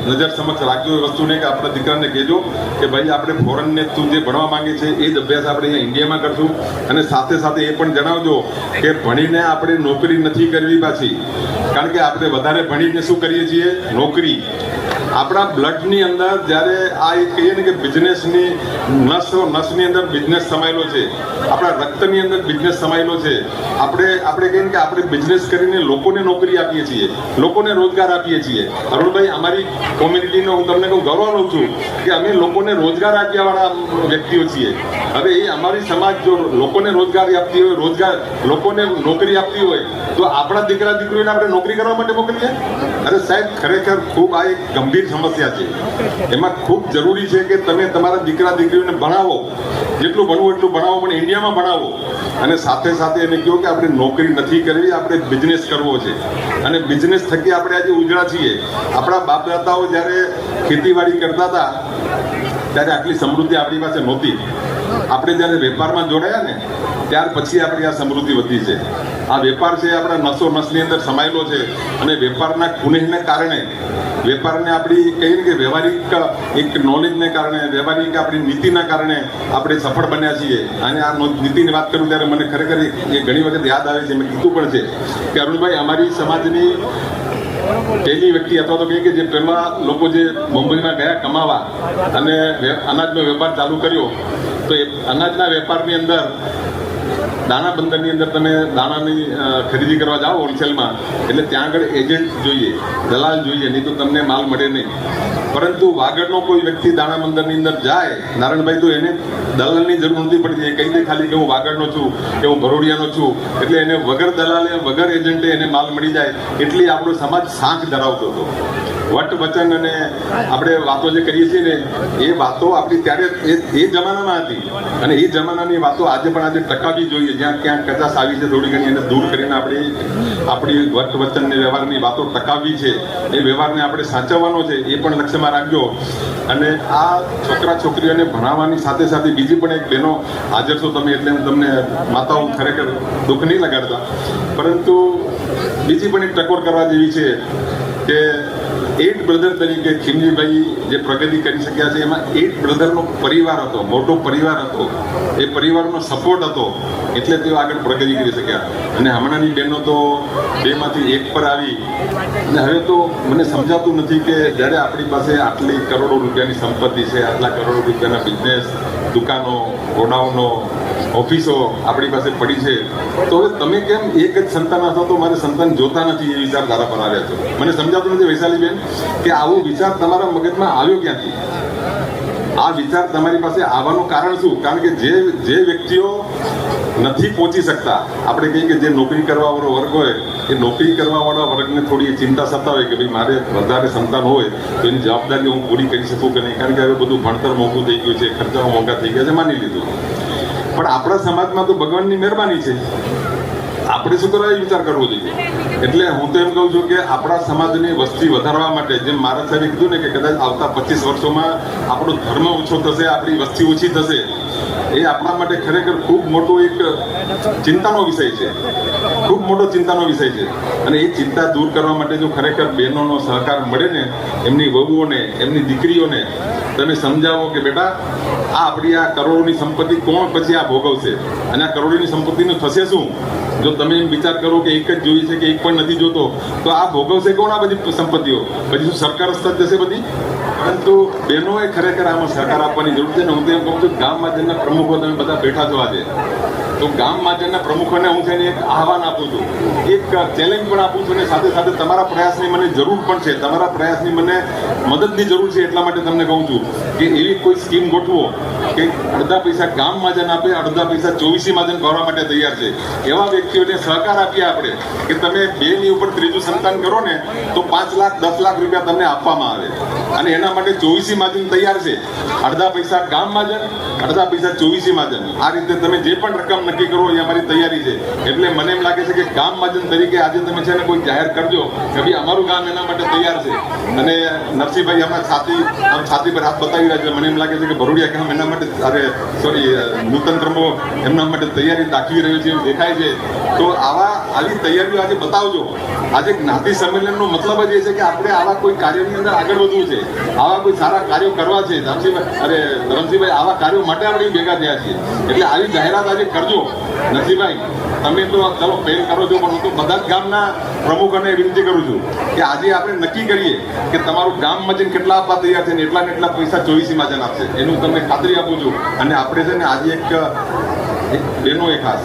નજર સમક્ષ રાખજો એ વસ્તુને, કે આપણા દીકરાને કહેજો કે ભાઈ આપણે ફોરેનને તું જે ભણવા માંગે છે એ જ અભ્યાસ આપણે અહીંયા ઇન્ડિયામાં કરશું. અને સાથે સાથે એ પણ જણાવજો કે ભણીને આપણે નોકરી નથી કરવી પાછી, કારણ કે આપણે વધારે ભણીને શું કરીએ છીએ? નોકરી. આપણા બ્લડની અંદર જ્યારે આ એક કહીએ ને કે બિઝનેસની નસની અંદર બિઝનેસ સમાયેલો છે, આપણા રક્તની અંદર બિઝનેસ સમાયેલો છે. આપણે કહીએ કે આપણે બિઝનેસ કરીને લોકોને નોકરી આપીએ છીએ, લોકોને રોજગાર આપીએ છીએ. અરુણભાઈ, અમારી કોમ્યુનિટીનો હું તમને કહું ગૌરવ લઉં છું કે અમે લોકોને રોજગાર આપ્યાવાળા વ્યક્તિઓ છીએ. હવે એ અમારી સમાજ જો લોકોને રોજગાર આપતી હોય, લોકોને નોકરી આપતી હોય, તો આપણા દીકરા દીકરીઓને આપણે નોકરી કરવા માટે મોકલીએ? અરે સાહેબ, ખરેખર ખૂબ આ એક ગંભીર સમસ્યા છે. એમાં ખૂબ જરૂરી છે કે તમે તમારા દીકરા દીકરીઓને ભણાવો, જેટલું ભણવું એટલું ભણાવો, પણ ઇન્ડિયામાં ભણાવો. અને સાથે સાથે એને કહો કે આપણે નોકરી નથી કરવી, આપણે બિઝનેસ કરવો છે. અને બિઝનેસ થકી આપણે આજે ઉજળા છીએ. આપણા બાપ દાદાઓ જ્યારે ખેતીવાડી કરતા હતા ત્યારે આટલી સમૃદ્ધિ આપણી પાસે નહોતી. આપણે જ્યારે વેપારમાં જોડાયા ને ત્યાર પછી આપણી આ સમૃદ્ધિ વધી છે. આ વેપાર છે આપણા નસની અંદર સમાયેલો છે. અને વેપારના કુનેહને કારણે, વેપારને આપણી કહીએ ને કે વ્યવહારિક એક નોલેજને કારણે, વ્યવહારિક આપણી નીતિના કારણે આપણે સફળ બન્યા છીએ. અને આ નીતિની વાત કરું ત્યારે મને ખરેખર એ ઘણી વખત યાદ આવે છે, મેં કીધું પણ છે કે અરુણભાઈ, અમારી સમાજની પહેલી વ્યક્તિ અથવા તો કે જે પહેલા લોકો જે મુંબઈમાં ગયા કમાવા અને અનાજનો વેપાર ચાલુ કર્યો, તો એ અનાજના વેપારની અંદર દાણા બંદરની અંદર તમે દાણાની ખરીદી કરવા જાઓ હોલસેલમાં, એટલે ત્યાં આગળ એજન્ટ જોઈએ, દલાલ જોઈએ, નહીં તો તમને માલ મળે નહીં. પરંતુ વાગડનો કોઈ વ્યક્તિ દાણા બંદરની અંદર જાય, નારાયણભાઈ, તો એને દલાલની જરૂર નથી પડતી. એ કહી દે ખાલી કે હું વાગડનો છું, કે હું ભરોડિયાનો છું, એટલે એને વગર દલાલે વગર એજન્ટે એને માલ મળી જાય. એટલી આપણો સમાજ સાંખ ધરાવતો હતો. વટ વચન અને આપણે વાતો જે કરીએ છીએ ને, એ વાતો આપણી ત્યારે એ જમાનામાં હતી. અને એ જમાનાની વાતો આજે પણ આજે ટકાવવી જોઈએ. જ્યાં ક્યાંક કચાશ આવી છે થોડી ઘણી, એને દૂર કરીને આપણી વટ વચનની વ્યવહારની વાતો ટકાવવી છે. એ વ્યવહારને આપણે સાચવવાનો છે, એ પણ લક્ષ્યમાં રાખજો. અને આ છોકરા છોકરીઓને ભણાવવાની સાથે સાથે બીજી પણ એક બહેનો હાજર છો તમે, એટલે હું તમને માતાઓ ખરેખર દુઃખ નહીં લગાડતા, પરંતુ બીજી પણ એક ટકોર કરવા જેવી છે કે 8 બ્રધર તરીકે ખીમજીભાઈ જે પ્રગતિ કરી શક્યા છે, એમાં 8 બ્રધરનો પરિવાર હતો, મોટો પરિવાર હતો. એ પરિવારનો સપોર્ટ હતો, એટલે તેઓ આગળ પ્રગતિ કરી શક્યા. અને હમણાંની બહેનો તો 2માંથી 1 પર આવી. અને હવે તો મને સમજાતું નથી કે જ્યારે આપણી પાસે આટલી કરોડો રૂપિયાની સંપત્તિ છે, આટલા કરોડો રૂપિયાના બિઝનેસ, દુકાનો, ગોડાઉનો, ઓફિસો આપણી પાસે પડી છે, તો હવે તમે કેમ એક જ સંતાન હતો તો મારે સંતાન જોતા નથી એ વિચારધારા પર આવ્યા છો? મને સમજાતું નથી વૈશાલીબેન કે આવો વિચાર તમારા મગજમાં આવ્યો ક્યાંથી? આ વિચાર તમારી પાસે આવવાનું કારણ શું? કારણ કે જે વ્યક્તિઓ નથી પહોંચી શકતા, આપણે કહીએ કે જે નોકરી કરવાવાળો વર્ગ હોય, એ નોકરી કરવાવાળા વર્ગને થોડી ચિંતા સતાવે કે ભાઈ મારે વધારે સંતાન હોય તો એની જવાબદારી હું પૂરી કરી શકું કે નહીં, કારણ કે હવે બધું ભણતર મોંઘું થઈ ગયું છે, ખર્ચાઓ મોંઘા થઈ ગયા છે, માની લીધું. પણ આપણા સમાજમાં તો ભગવાનની મહેરબાની છે, આપણે શું કરવા એ વિચાર કરવો જોઈએ. એટલે હું તો એમ કહું છું કે આપણા સમાજની વસ્તી વધારવા માટે, જેમ મહારાજ સાહેબે કીધું ને કે કદાચ આવતા 25 વર્ષોમાં આપણો ધર્મ ઓછો થશે, આપણી વસ્તી ઓછી થશે, એ આપણા માટે ખરેખર ખૂબ મોટો એક ચિંતાનો વિષય છે, ખૂબ મોટો ચિંતાનો વિષય છે. અને એ ચિંતા દૂર કરવા માટે જો ખરેખર બહેનોનો સહકાર મળે ને, એમની વહુઓને, એમની દીકરીઓને તમે સમજાવો કે બેટા આ આપણી આ કરોડોની સંપત્તિ કોણ પછી આ ભોગવશે, અને આ કરોડોની સંપત્તિનું થશે શું? જો તમે એમ વિચાર કરો કે એક જ જોઈ છે કે એક પણ નથી જોતો, તો આ ભોગવશે કોણ આ બધી સંપત્તિઓ? પછી શું સરકાર હસ્તક જશે બધી? પરંતુ બહેનોએ ખરેખર આમાં સહકાર આપવાની જરૂર છે ને હું તો એમ કહું છું ગામ મહાજનના પ્રમુખો તમે બધા બેઠા છો આજે, તો ગામ મહાજનના પ્રમુખોને હું છે ને એક આહવાન આપું છું, એક ચેલેન્જ પણ આપું છું, અને સાથે સાથે તમારા પ્રયાસની મને જરૂર પણ છે, તમારા પ્રયાસની મને મદદની જરૂર છે. એટલા માટે તમને કહું છું કે એવી કોઈ સ્કીમ ગોઠવો કે અડધા પૈસા ગામ મહાજન આપે, અડધા પૈસા 24 મહાજન ભરવા માટે તૈયાર છે. એવા વ્યક્તિઓને સહકાર આપીએ આપણે કે તમે 2 ની ઉપર ત્રીજું સંતાન કરો ને તો 5 લાખ 10 લાખ રૂપિયા તમને આપવામાં આવે, અને એના માટે 24 મહાજન તૈયાર છે. અડધા પૈસા ગામ મહાજન, અડધા પૈસા 24 મહાજન, આ રીતે તમે જે પણ રકમ નક્કી કરો એ અમારી તૈયારી છે. એટલે મને એમ લાગે છે કે ગામ મહાજન તરીકે આજે તમે છે ને કોઈ જાહેર કરજો કે ભાઈ અમારું ગામ એના માટે તૈયાર છે. અને નરસિંહભાઈ હમણાં છાતી પર હાથ બતાવી રહ્યા છે, મને એમ લાગે છે કે ભરૂડિયા ગામ એના માટે નૂતન ક્રમો એમના માટે તૈયારી દાખવી રહ્યો છે એવું દેખાય છે. તો આવી તૈયારીઓ આજે બતાવજો. આજે જ્ઞાતિ સંમેલનનો મતલબ જ એ છે કે આપણે આવા કોઈ કાર્યોની અંદર આગળ વધવું છે, આવા કોઈ સારા કાર્યો કરવા છે. ધરમસિંહભાઈ આવા કાર્યો માટે આપણે ભેગા થયા છીએ, એટલે આવી જાહેરાત આજે કરજો. નરસિંહભાઈ તમે તો ચલો પહેલ કરો છો, પણ હું તો બધા જ ગામના પ્રમુખોને વિનંતી કરું છું કે આજે આપણે નક્કી કરીએ કે તમારું ગામ મહાજન કેટલા આપવા તૈયાર છે ને એટલા ને એટલા પૈસા 24 મહાજન આપશે, એનું તમને ખાતરી આપું છું. અને આપણે છે ને આજે એક બહેનોએ ખાસ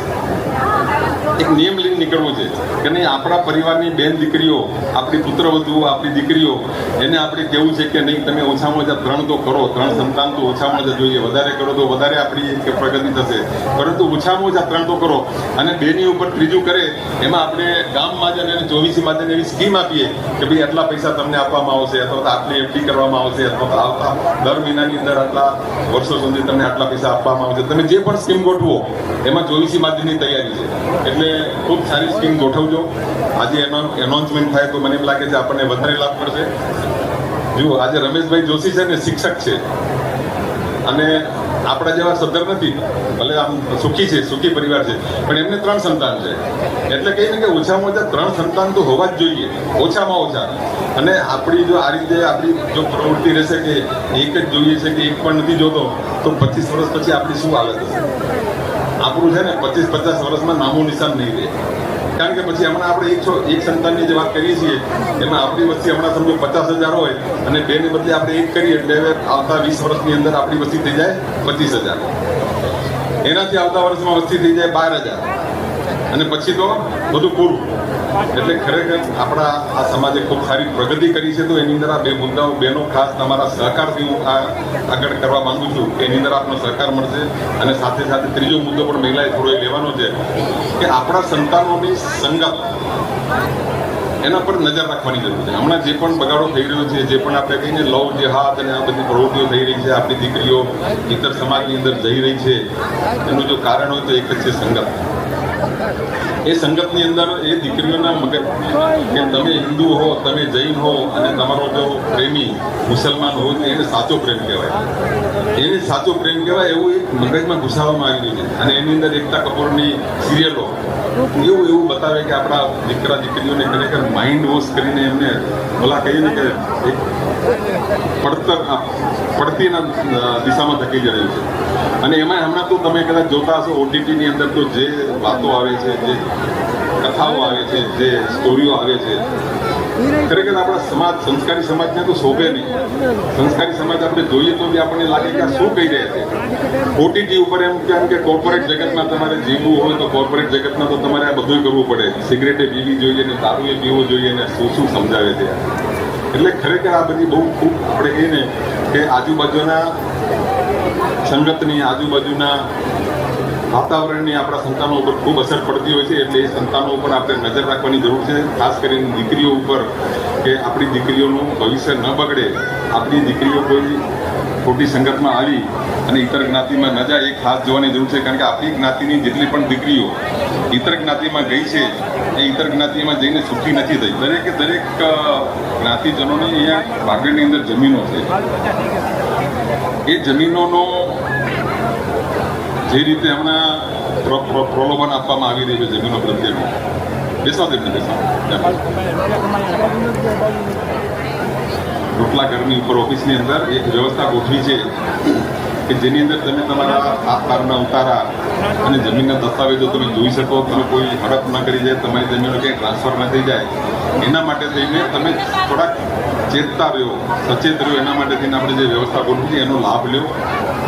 એક નિયમ લઈને નીકળવું છે કે નહીં, આપણા પરિવારની બેન દીકરીઓ, આપણી પુત્રવધુઓ, આપણી દીકરીઓ, એને આપણે કહેવું છે કે નહીં તમે ઓછામાં ઓછા 3 તો કરો, 3 સંતાન તો ઓછામાં ઓછા જોઈએ, વધારે કરો તો વધારે આપણી પ્રગતિ થશે, પરંતુ ઓછામાં ઓછા 3 તો કરો. અને 2 ની ઉપર ત્રીજું કરે એમાં આપણે ગામ મહાજન અને 24 મહાજન એવી સ્કીમ આપીએ કે ભાઈ આટલા પૈસા તમને આપવામાં આવશે, અથવા તો આટલી એફડી કરવામાં આવશે, અથવા તો આવતા દર મહિનાની અંદર આટલા વર્ષો સુધી તમને આટલા પૈસા આપવામાં આવશે. તમે જે પણ સ્કીમ ગોઠવો એમાં 24 મહાજનની તૈયારી છે. એટલે ખૂબ સારી સ્કીમ ગોઠવજો. આજે એનાઉન્સમેન્ટ થાય તો મને એમ લાગે છે આપણને વધારે લાભ પડશે. જુઓ આજે રમેશભાઈ જોશી છે ને શિક્ષક છે, અને આપણા જેવા સદ્ધર નથી, ભલે આમ સુખી પરિવાર છે, પણ એમને 3 સંતાન છે. એટલે કહીએ ને કે ઓછામાં ઓછા 3 સંતાન તો હોવા જ જોઈએ, ઓછામાં ઓછા. અને આપણી જો આ રીતે આપણી જો પ્રવૃત્તિ રહેશે કે એક જ જોઈએ છે કે એક પણ નથી જોતો, તો 25 વર્ષ પછી આપણી શું હાલત હશે? આપણું છે ને 25-50 વર્ષમાં નામું નિશાન નહીં રહે. કારણ કે પછી હમણાં આપણે એક સંતાનની જે વાત કરીએ છીએ એમાં આપણી વસ્તી હમણાં સમજો 50,000 હોય અને 2 ને બદલે આપણે 1 કરીએ એટલે હવે આવતા 20 વર્ષની અંદર આપણી વસ્તી થઈ જાય 25,000, એનાથી આવતા વર્ષમાં વસ્તી થઈ જાય 12,000, અને પછી તો બધું પૂરું. એટલે ખરેખર આપણા આ સમાજે ખૂબ સારી પ્રગતિ કરી છે. તો એની અંદર આ 2 મુદ્દાઓ બહેનો ખાસ તમારા સહકારથી હું આગળ કરવા માંગુ છું કે એની અંદર આપનો સહકાર મળશે. અને સાથે સાથે ત્રીજો મુદ્દો પણ મહિલાએ થોડો લેવાનો છે કે આપણા સંતાનોની સંગત એના પર નજર રાખવાની જરૂર છે. હમણાં જે પણ બગાડો થઈ રહ્યો છે, જે પણ આપણે કહીને લવ જેહાદ અને આ બધી પ્રવૃત્તિઓ થઈ રહી છે, આપણી દીકરીઓ ઇતર સમાજની અંદર જઈ રહી છે, એનું જો કારણ હોય તો એક જ છે સંગત. એ સંગતની અંદર એ દીકરીઓના મગજ કે તમે હિન્દુ હો, તમે જૈન હો અને તમારો જો પ્રેમી મુસલમાન હોય તો એને સાચો પ્રેમ કહેવાય, એને સાચો પ્રેમ કહેવાય એવું એક મગજમાં ઘુસાવવામાં આવી રહ્યું છે. અને એની અંદર એકતા કપૂરની સિરિયલો એવું બતાવે કે આપણા દીકરા દીકરીઓને ખરેખર માઇન્ડ વોશ કરીને એમને ભલા કહીએ ને કે એક પડતીના દિશામાં ધકેલી રહ્યું છે. અને એમાં હમણાં તો તમે કદાચ જોતા હશો ઓટીટીની અંદર તો જે વાતો આવે છે, જે કથાઓ આવે છે, જે સ્ટોરીઓ આવે છે, ખરેખર આપણા સમાજ સંસ્કારી સમાજને તો શોભે નહીં. સંસ્કારી સમાજ આપણે જોઈએ તો બી આપણને લાગે કે આ શું કહી રહ્યા છે. ઓટીટી ઉપર એમ કે કોર્પોરેટ જગતમાં તમારે જીવવું હોય તો કોર્પોરેટ જગતમાં તો તમારે આ બધું કરવું પડે, સિગરેટે પીવી જોઈએ ને દારૂએ પીવો જોઈએ ને શું સમજાવે છે. એટલે ખરેખર આ બધી બહુ ખૂબ આપણે કહીએ ને કે આજુબાજુના સંગતની, આજુબાજુના વાતાવરણની આપણા સંતાનો ઉપર ખૂબ અસર પડતી હોય છે. એટલે એ સંતાનો ઉપર આપણે નજર રાખવાની જરૂર છે, ખાસ કરીને દીકરીઓ ઉપર, કે આપણી દીકરીઓનું ભવિષ્ય ન બગડે, આપણી દીકરીઓ કોઈ ખોટી સંગતમાં આવી અને ઇતર જ્ઞાતિમાં ન જાય એ ખાસ જોવાની જરૂર છે. કારણ કે આપણી જ્ઞાતિની જેટલી પણ દીકરીઓ ઇતર જ્ઞાતિમાં ગઈ છે એ ઇતર જ્ઞાતિમાં જઈને સુખી નથી થઈ. દરેક જ્ઞાતિજનોની અહીંયા ભાગડની અંદર જમીનો છે. એ જમીનોનો જે રીતે હમણાં પ્રલોભન આપવામાં આવી રહ્યું છે જમીનો પ્રત્યેનું, રોટલા ઘરની ઉપર ઓફિસની અંદર એક વ્યવસ્થા ગોઠવી છે કે જેની અંદર તમે તમારા હાથ બારના ઉતારા અને જમીનના દસ્તાવેજો તમે જોઈ શકો, તમે કોઈ હડપ ન કરી જાય, તમારી જમીનો ક્યાંય ટ્રાન્સફર ન થઈ જાય, એના માટે થઈને તમે થોડાક ચેતતા રહ્યો, સચેત રહ્યો. એના માટે થઈને આપણે જે વ્યવસ્થા ગોઠવી છે એનો લાભ લ્યો.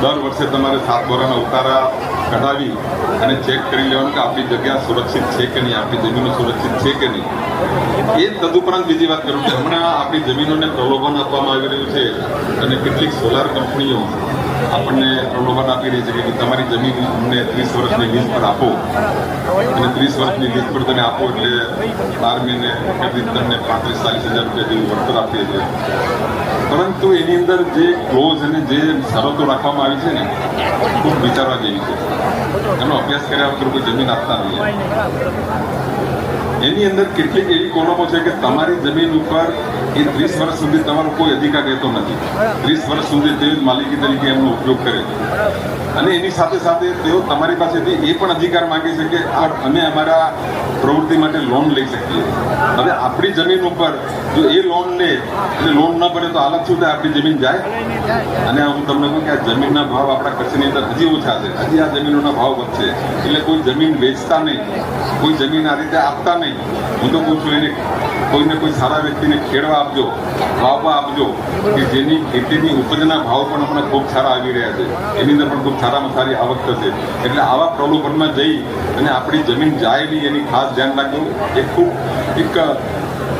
દર વર્ષે તમારે 7 વર્ષના ઉતારા કઢાવી અને ચેક કરી લેવાનું કે આપણી જગ્યા સુરક્ષિત છે કે નહીં, આપણી જમીનો સુરક્ષિત છે કે નહીં. એ તદુપરાંત બીજી વાત કરું કે હમણાં આપણી જમીનોને પ્રલોભન આપવામાં આવી રહ્યું છે અને કેટલીક સોલાર કંપનીઓ આપણને પ્રલોભન આપી રહી છે કે તમારી જમીન અમને 30 વર્ષની લીઝ પર આપો અને 30 વર્ષની લીઝ પર તમે આપો એટલે 12 મહિને તમને 35-40 હજાર રૂપિયા જેવું વળતર આપીએ છીએ. પરંતુ એની અંદર જે ક્લોઝ અને જે શરતો રાખવામાં આવી છે ને ખૂબ વિચારવા જેવી છે. એનો અભ્યાસ કર્યા વગર કોઈ જમીન આપતા નહીં. એની અંદર કેટલીક એવી કોલમો છે કે તમારી જમીન ઉપર એ 30 વર્ષ સુધી તમારો કોઈ અધિકાર રહેતો નથી. 30 વર્ષ સુધી તે માલિકી તરીકે એમનો ઉપયોગ કરે અને એની સાથે સાથે તેઓ તમારી પાસેથી એ પણ અધિકાર માંગે છે કે અમે અમારા પ્રવૃત્તિ માટે લોન લઈ શકીએ. હવે આપણી જમીન ઉપર જો એ લોન લે એટલે લોન ન ભરે તો હાલત શું થાય? આપણી જમીન જાય. અને હું તમને કહું કે આ જમીનના ભાવ આપણા કચ્છની અંદર હજી ઓછા છે, હજી આ જમીનોના ભાવ વધશે. એટલે કોઈ જમીન વેચતા નહીં, કોઈ જમીન આ રીતે આપતા નહીં. હું તો કહું છું એને કોઈને કોઈ સારા વ્યક્તિને ખેડવા આપજો, વાવવા આપજો કે જેની ખેતીની ઉપજના ભાવ પણ હમણાં ખૂબ સારા આવી રહ્યા છે, એની અંદર પણ ખૂબ સારામાં સારી આવક થશે. એટલે આવા પ્રલોભનમાં જઈ અને આપણી જમીન જાય નહીં એની ખાસ ધ્યાન રાખવું. એ ખૂબ એક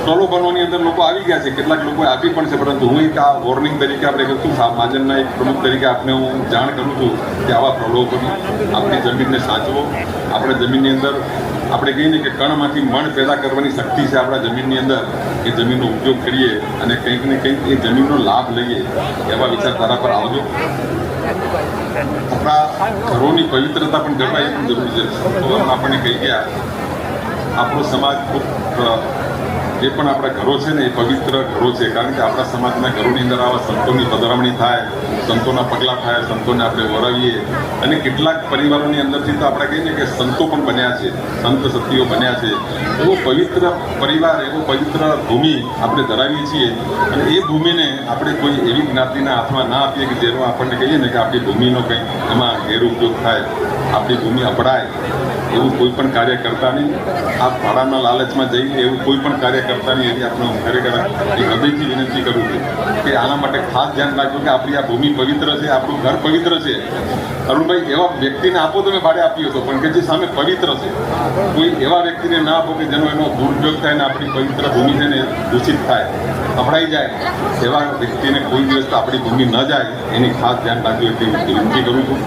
પ્રલોભનોની અંદર લોકો આવી ગયા છે, કેટલાક લોકો આપી પણ છે. પરંતુ હું એક આ વોર્નિંગ તરીકે આપણે કહું છું, મહાજનના એક પ્રમુખ તરીકે આપને હું જાણ કરું છું કે આવા પ્રલોભન આપણી જમીનને સાચવો. આપણે જમીનની અંદર આપણે કહીએ ને કે કણમાંથી મણ પેદા કરવાની શક્તિ છે આપણા જમીનની અંદર. એ જમીનનો ઉપયોગ કરીએ અને કંઈક ને કંઈક એ જમીનનો લાભ લઈએ એવા વિચારધારા પર આવજો. આપણા ઘરોની પવિત્રતા પણ જળવાય એ પણ જરૂરી છે. આપણને કહી ગયા આપણો સમાજ ખૂબ જે પણ આપણા ઘરો છે ને એ પવિત્ર ઘરો છે. કારણ કે આપણા સમાજના ઘરોની અંદર આવા સંતોની પધરામણી થાય, સંતોના પગલાં થાય, સંતોને આપણે વરાવીએ. અને કેટલાક પરિવારોની અંદરથી તો આપણે કહીએ ને કે સંતો પણ બન્યા છે, સંત સતીઓ બન્યા છે. એવો પવિત્ર પરિવાર, એવો પવિત્ર ભૂમિ આપણે ધરાવીએ છીએ. અને એ ભૂમિને આપણે કોઈ એવી જ્ઞાતિના હાથમાં ના આપીએ કે જેનો આપણને કહીએ ને કે આપણી ભૂમિનો કંઈક એમાં ગેરઉપયોગ થાય, આપણી ભૂમિ અપડાય. એવું કોઈ પણ કાર્ય કરતા નહીં. આ ભાડાના લાલચમાં જઈને એવું કોઈ પણ કાર્ય કરતા નહીં. એવી આપણે ખરેખર એક હૃદયથી વિનંતી કરું છું કે આના માટે ખાસ ધ્યાન રાખજો કે આપણી આ ભૂમિ પવિત્ર છે, આપણું ઘર પવિત્ર છે. અરુણભાઈ, એવા વ્યક્તિને આપો તમે ભાડે આપી હતો, પણ કે જે સામે પવિત્ર છે. કોઈ એવા વ્યક્તિને ના આપો કે જેનો એનો દુરુપયોગ થાય ને આપણી પવિત્ર ભૂમિ છે ને દૂષિત થાય, અપડાઈ જાય. એવા વ્યક્તિને કોઈ દિવસ આપણી ભૂમિ ન જાય એની ખાસ ધ્યાન રાખજો એટલી વિનંતી કરું છું.